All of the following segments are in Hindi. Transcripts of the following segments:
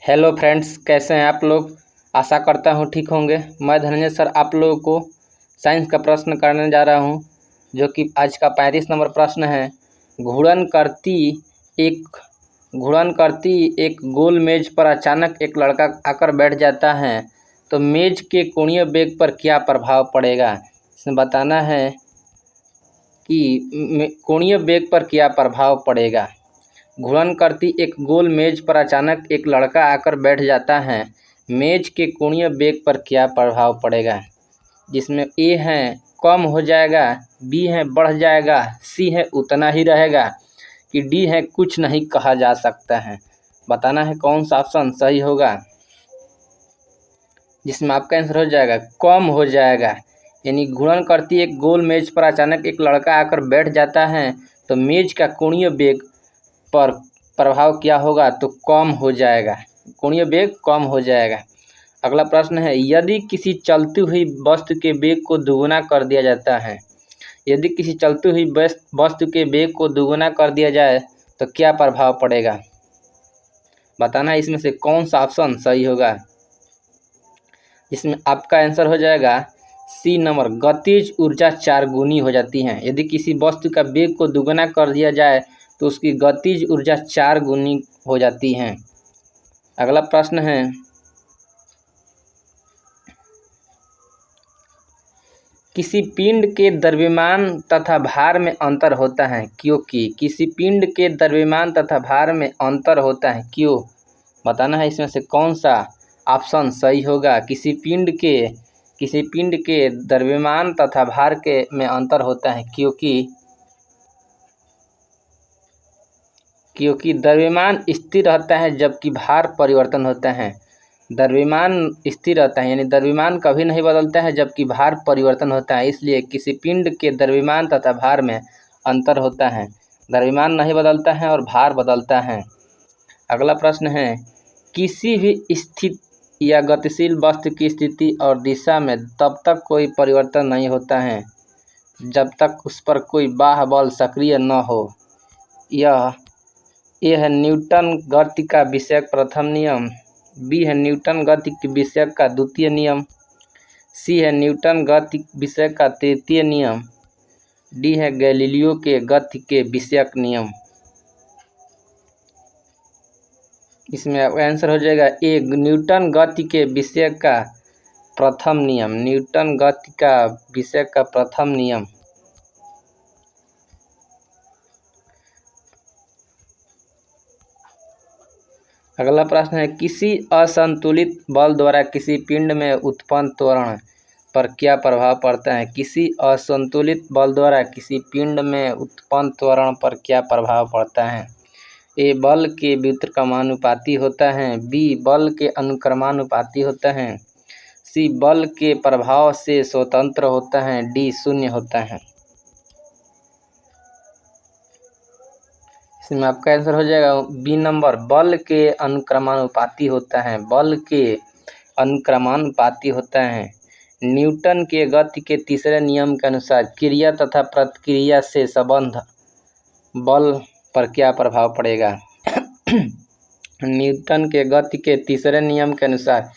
हेलो फ्रेंड्स, कैसे हैं आप लोग। आशा करता हूँ ठीक होंगे। मैं धनंजय सर आप लोगों को साइंस का प्रश्न करने जा रहा हूँ, जो कि आज का 35 नंबर प्रश्न है। घूर्णन करती एक गोल मेज पर अचानक एक लड़का आकर बैठ जाता है, तो मेज के कोणीय वेग पर क्या प्रभाव पड़ेगा। इसमें बताना है कि कोणीय वेग पर क्या प्रभाव पड़ेगा। घूर्णन करती एक गोल मेज पर अचानक एक लड़का आकर बैठ जाता है, मेज के कोणीय वेग पर क्या प्रभाव पड़ेगा। जिसमें ए है कम हो जाएगा, बी है बढ़ जाएगा, सी है उतना ही रहेगा, कि डी है कुछ नहीं कहा जा सकता है। बताना है कौन सा ऑप्शन सही होगा। जिसमें आपका आंसर हो जाएगा कम हो जाएगा। यानी घूर्णन करती एक गोल मेज पर अचानक एक लड़का आकर बैठ जाता है, तो मेज का कोणीय वेग पर प्रभाव क्या होगा, तो कम हो जाएगा। कोणीय वेग कम हो जाएगा। अगला प्रश्न है, यदि किसी चलती हुई वस्तु के वेग को दुगुना कर दिया जाता है, यदि किसी चलती हुई वस्तु के वेग को दुगुना कर दिया जाए तो क्या प्रभाव पड़ेगा। बताना है इसमें से कौन सा ऑप्शन सही होगा। इसमें आपका आंसर हो जाएगा सी नंबर, गतिज ऊर्जा 4 गुनी हो जाती है। यदि किसी वस्तु का वेग को दुगुना कर दिया जाए तो उसकी गतिज ऊर्जा 4 गुनी हो जाती है। अगला प्रश्न है, किसी पिंड के द्रव्यमान तथा भार में अंतर होता है क्योंकि। किसी पिंड के द्रव्यमान तथा भार में अंतर होता है क्यों। बताना है इसमें से कौन सा ऑप्शन सही होगा। किसी पिंड के द्रव्यमान तथा भार के में अंतर होता है क्योंकि द्रव्यमान स्थिर रहता है जबकि भार परिवर्तन होता है। द्रव्यमान स्थिर रहता है यानी द्रव्यमान कभी नहीं बदलता है, जबकि भार परिवर्तन होता है। इसलिए किसी पिंड के द्रव्यमान तथा भार में अंतर होता है। द्रव्यमान नहीं बदलता है और भार बदलता है। अगला प्रश्न है, किसी भी स्थित या गतिशील वस्तु की स्थिति और दिशा में तब तक कोई परिवर्तन नहीं होता है जब तक उस पर कोई बाह्य बल सक्रिय न हो। यह है न्यूटन गति का विषयक प्रथम नियम, बी है न्यूटन गति के विषयक का द्वितीय नियम, सी है न्यूटन गति विषयक का तृतीय नियम, डी है गैलीलियो के गति के विषयक नियम। इसमें आंसर हो जाएगा ए, न्यूटन गति के विषयक का प्रथम नियम। न्यूटन गति का विषयक का प्रथम नियम। अगला प्रश्न है, किसी असंतुलित बल द्वारा किसी पिंड में उत्पन्न त्वरण पर क्या प्रभाव पड़ता है। किसी असंतुलित बल द्वारा किसी पिंड में उत्पन्न त्वरण पर क्या प्रभाव पड़ता है। ए, बल के व्युत्क्रमानुपाती होता है, बी, बल के अनुक्रमानुपाती होता है, सी, बल के प्रभाव से स्वतंत्र होता है, डी, शून्य होता है। इसमें आपका आंसर हो जाएगा बी नंबर, बल के अनुक्रमानुपाती होता है। बल के अनुक्रमानुपाती होता है। न्यूटन के गति के तीसरे नियम के अनुसार क्रिया तथा प्रतिक्रिया से संबंध बल पर क्या प्रभाव पड़ेगा। न्यूटन के गति के तीसरे नियम के अनुसार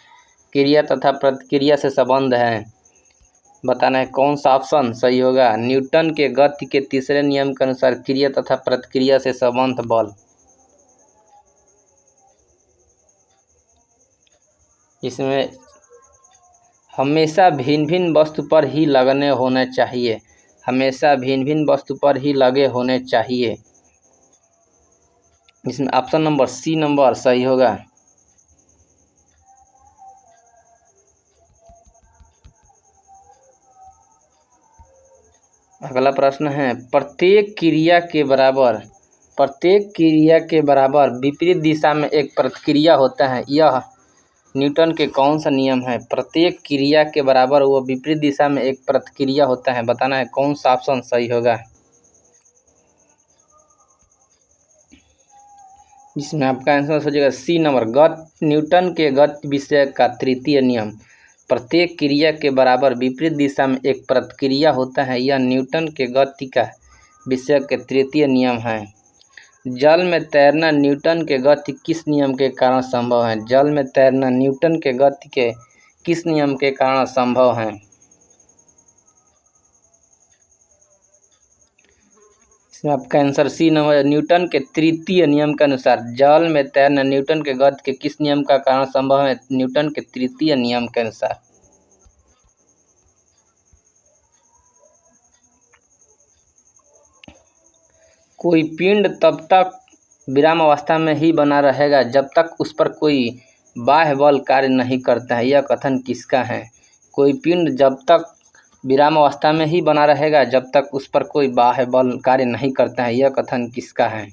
क्रिया तथा प्रतिक्रिया से संबंध है। बताना है कौन सा ऑप्शन सही होगा। न्यूटन के गति के तीसरे नियम के अनुसार क्रिया तथा प्रतिक्रिया से संबंध बल। इसमें हमेशा भिन्न भिन्न वस्तु पर ही लगने होने चाहिए। हमेशा भिन्न भिन्न वस्तु पर ही लगे होने चाहिए। इसमें ऑप्शन नंबर सी नंबर सही होगा। अगला प्रश्न है, प्रत्येक क्रिया के बराबर विपरीत दिशा में एक प्रतिक्रिया होता है। यह न्यूटन के कौन सा नियम है। प्रत्येक क्रिया के बराबर वो विपरीत दिशा में एक प्रतिक्रिया होता है। बताना है कौन सा ऑप्शन सही होगा। जिसमें आपका आंसर हो जाएगा सी नंबर, न्यूटन के गति विषयक का तृतीय नियम। प्रत्येक क्रिया के बराबर विपरीत दिशा में एक प्रतिक्रिया होता है। यह न्यूटन के गति का विषयक के तृतीय नियम है। जल में तैरना न्यूटन के गति किस नियम के कारण संभव है? जल में तैरना न्यूटन के गति के किस नियम के कारण संभव है? इसमें आपका आंसर सी नंबर, न्यूटन के तृतीय नियम के अनुसार जल में तैरना न्यूटन के गति के किस नियम का कारण संभव है? न्यूटन के तृतीय नियम के अनुसार। कोई पिंड तब तक विराम अवस्था में ही बना रहेगा जब तक उस पर कोई बाह्य बल कार्य नहीं करता है। यह कथन किसका है? कोई पिंड जब तक विराम अवस्था में ही बना रहेगा जब तक उस पर कोई बाह्य बल कार्य नहीं करता है। यह कथन किसका है?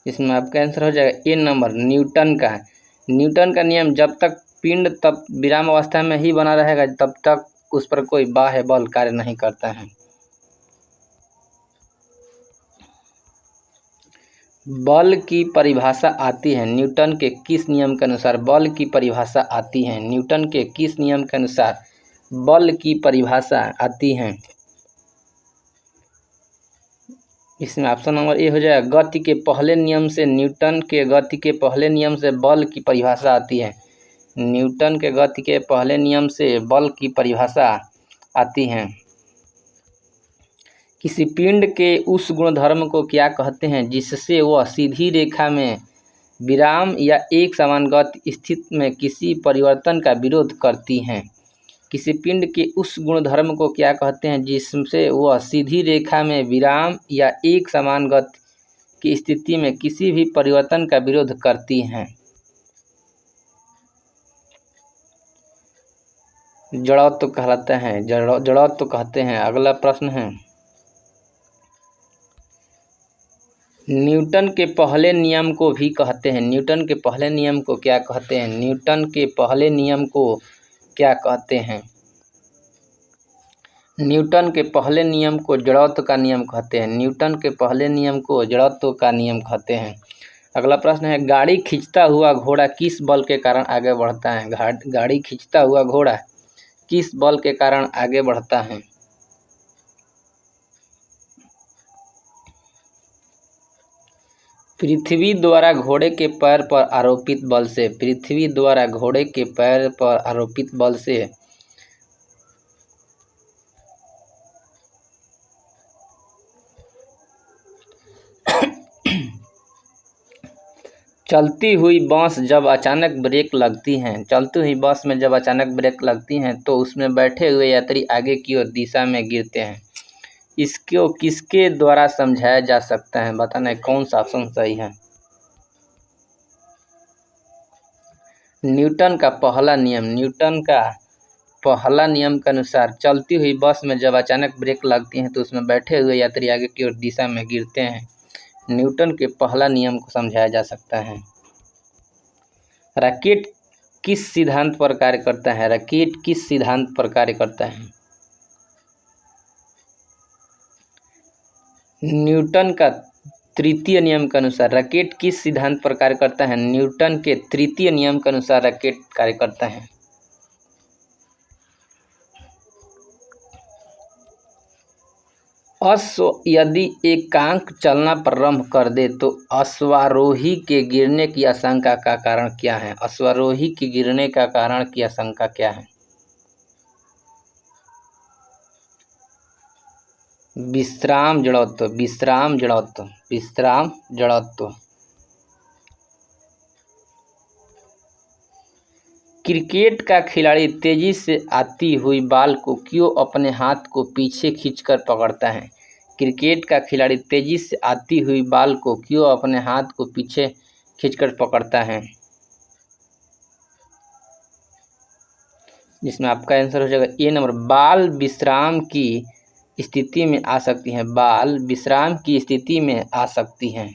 इसमें आपका आंसर हो जाएगा ए नंबर, न्यूटन का। न्यूटन का नियम, जब तक पिंड तब विराम अवस्था में ही बना रहेगा तब तक उस पर कोई बाह्य बल कार्य नहीं करता है। बल की परिभाषा आती है न्यूटन के किस नियम के अनुसार? बल की परिभाषा आती है न्यूटन के किस नियम के अनुसार? बल की परिभाषा आती है। इसमें ऑप्शन नंबर ए हो जाएगा, गति के पहले नियम से। न्यूटन के गति के पहले नियम से बल की परिभाषा आती है। न्यूटन के गति के पहले नियम से बल की परिभाषा आती है। किसी पिंड के उस गुणधर्म को क्या कहते हैं जिससे वह सीधी रेखा में विराम या एक समान गति स्थिति में किसी परिवर्तन का विरोध करती हैं? किसी पिंड के उस गुणधर्म को क्या कहते हैं जिससे वह सीधी रेखा में विराम या एक समान गति की स्थिति में किसी भी परिवर्तन का विरोध करती हैं? जड़त्व कहलाता है, जड़त्व कहते हैं। अगला प्रश्न है, न्यूटन के पहले नियम को भी कहते हैं। न्यूटन के पहले नियम को क्या कहते हैं? न्यूटन के पहले नियम को क्या कहते हैं? न्यूटन के पहले नियम को जड़त्व का नियम कहते हैं। न्यूटन के पहले नियम को जड़त्व का नियम कहते हैं। अगला प्रश्न है, गाड़ी खींचता हुआ घोड़ा किस बल के कारण आगे बढ़ता है? गाड़ी खींचता हुआ घोड़ा किस बल के कारण आगे बढ़ता है? पृथ्वी द्वारा घोड़े के पैर पर आरोपित बल से। पृथ्वी द्वारा घोड़े के पैर पर आरोपित बल से। चलती हुई बस जब अचानक ब्रेक लगती हैं, चलती हुई बस में जब अचानक ब्रेक लगती हैं तो उसमें बैठे हुए यात्री आगे की ओर दिशा में गिरते हैं। इसको किसके द्वारा समझाया जा सकता है? बताना है कौन सा ऑप्शन सही है। न्यूटन का पहला नियम। न्यूटन का पहला नियम के अनुसार चलती हुई बस में जब अचानक ब्रेक लगती है तो उसमें बैठे हुए यात्री आगे की ओर दिशा में गिरते हैं। न्यूटन के पहला नियम को समझाया जा सकता है। रॉकेट किस सिद्धांत पर कार्य करता है? रॉकेट किस सिद्धांत पर कार्य करता है? न्यूटन का तृतीय नियम के अनुसार रॉकेट किस सिद्धांत पर कार्य करता है? न्यूटन के तृतीय नियम के अनुसार रॉकेट कार्य करता है। अश्व यदि एकांक चलना प्रारंभ कर दे तो अश्वारोही के गिरने की आशंका का कारण क्या है? अश्वारोही के गिरने का कारण की आशंका क्या है? विश्राम जड़त्व। विश्राम जड़त्व। विश्राम जड़त्व। क्रिकेट का खिलाड़ी तेजी से आती हुई बॉल को क्यों अपने हाथ को पीछे खींचकर पकड़ता है? क्रिकेट का खिलाड़ी तेजी से आती हुई बॉल को क्यों अपने हाथ को पीछे खींचकर पकड़ता है? जिसमें आपका आंसर हो जाएगा ए नंबर, बॉल विश्राम की स्थिति में आ सकती है। बॉल विश्राम की स्थिति में आ सकती हैं।